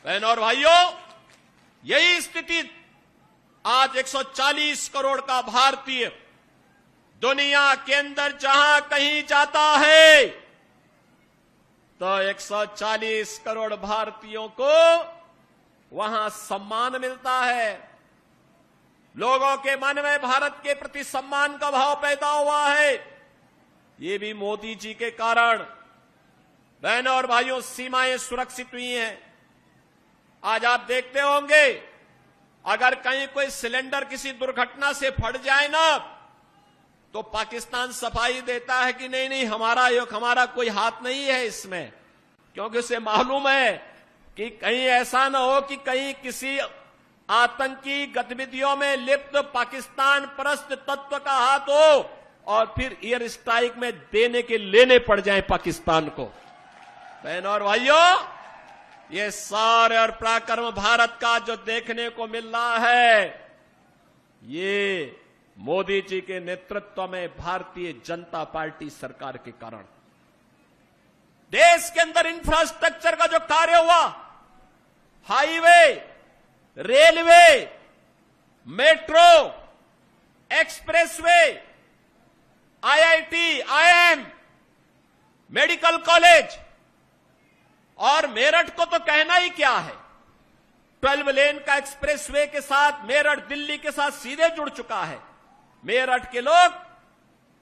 बहनों और भाइयों, यही स्थिति आज 140 करोड़ का भारतीय दुनिया के अंदर जहां कहीं जाता है तो 140 करोड़ भारतीयों को वहां सम्मान मिलता है। लोगों के मन में भारत के प्रति सम्मान का भाव पैदा हुआ है। ये भी मोदी जी के कारण। बहनों और भाइयों, सीमाएं सुरक्षित हुई हैं। आज आप देखते होंगे, अगर कहीं कोई सिलेंडर किसी दुर्घटना से फट जाए ना, तो पाकिस्तान सफाई देता है कि नहीं नहीं, हमारा कोई हाथ नहीं है इसमें, क्योंकि उसे मालूम है कि कहीं ऐसा न हो कि कहीं किसी आतंकी गतिविधियों में लिप्त पाकिस्तान परस्त तत्व का हाथ हो और फिर एयर स्ट्राइक में देने के लेने पड़ जाए पाकिस्तान को। बहनों और भाइयों, ये शौर्य और पराक्रम भारत का जो देखने को मिल रहा है, ये मोदी जी के नेतृत्व में भारतीय जनता पार्टी सरकार के कारण। देश के अंदर इंफ्रास्ट्रक्चर का जो कार्य हुआ, highway, railway, metro, expressway, IIT, IIM, medical college, और मेरठ को तो कहना ही क्या है। 12 लेन का एक्सप्रेसवे के साथ मेरठ दिल्ली के साथ सीधे जुड़ चुका है। मेरठ के लोग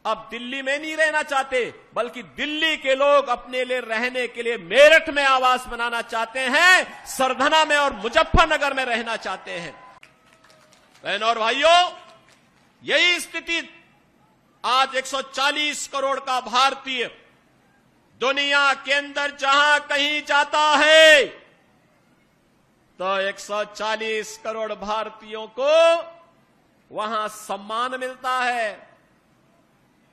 अब दिल्ली में नहीं रहना चाहते, बल्कि दिल्ली के लोग अपने लिए रहने के लिए मेरठ में आवास बनाना चाहते हैं, सरधना में और मुजफ्फरनगर में रहना चाहते हैं। बहनों और भाइयों, यही स्थिति आज 140 करोड़ का भारतीय दुनिया के अंदर जहां कहीं जाता है तो 140 करोड़ भारतीयों को वहां सम्मान मिलता है।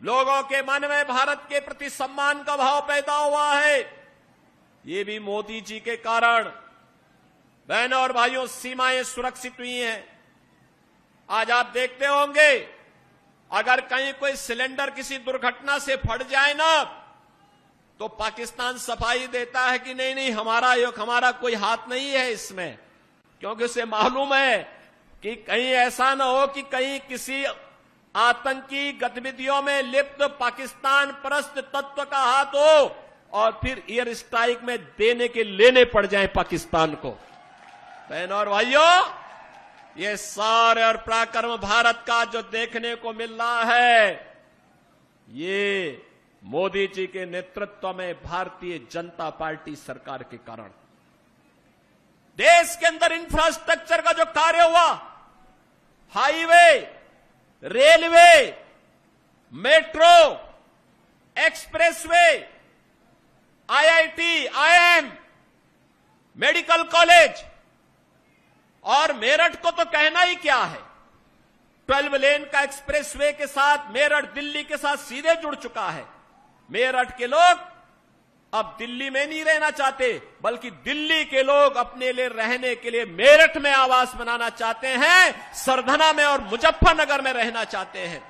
लोगों के मन में भारत के प्रति सम्मान का भाव पैदा हुआ है। ये भी मोदी जी के कारण। बहनों और भाइयों, सीमाएं सुरक्षित हुई हैं। आज आप देखते होंगे, अगर कहीं कोई सिलेंडर किसी दुर्घटना से फट जाए ना, तो पाकिस्तान सफाई देता है कि नहीं नहीं, हमारा कोई हाथ नहीं है इसमें, क्योंकि उसे मालूम है कि कहीं ऐसा न हो कि कहीं किसी आतंकी गतिविधियों में लिप्त पाकिस्तान परस्त तत्व का हाथ हो और फिर एयर स्ट्राइक में देने के लेने पड़ जाए पाकिस्तान को। बहनों और भाइयों, ये शौर्य और पराक्रम भारत का जो देखने को मिल रहा है, ये मोदी जी के नेतृत्व में भारतीय जनता पार्टी सरकार के कारण। देश के अंदर इंफ्रास्ट्रक्चर का जो कार्य हुआ, highway, railway, metro, expressway, IIT, IIM, medical college, और मेरठ को तो कहना ही क्या है। 12 लेन का एक्सप्रेसवे के साथ मेरठ दिल्ली के साथ सीधे जुड़ चुका है। मेरठ के लोग अब दिल्ली में नहीं रहना चाहते, बल्कि दिल्ली के लोग अपने लिए रहने के लिए मेरठ में आवास बनाना चाहते हैं, सरधना में और मुजफ्फरनगर में रहना चाहते हैं।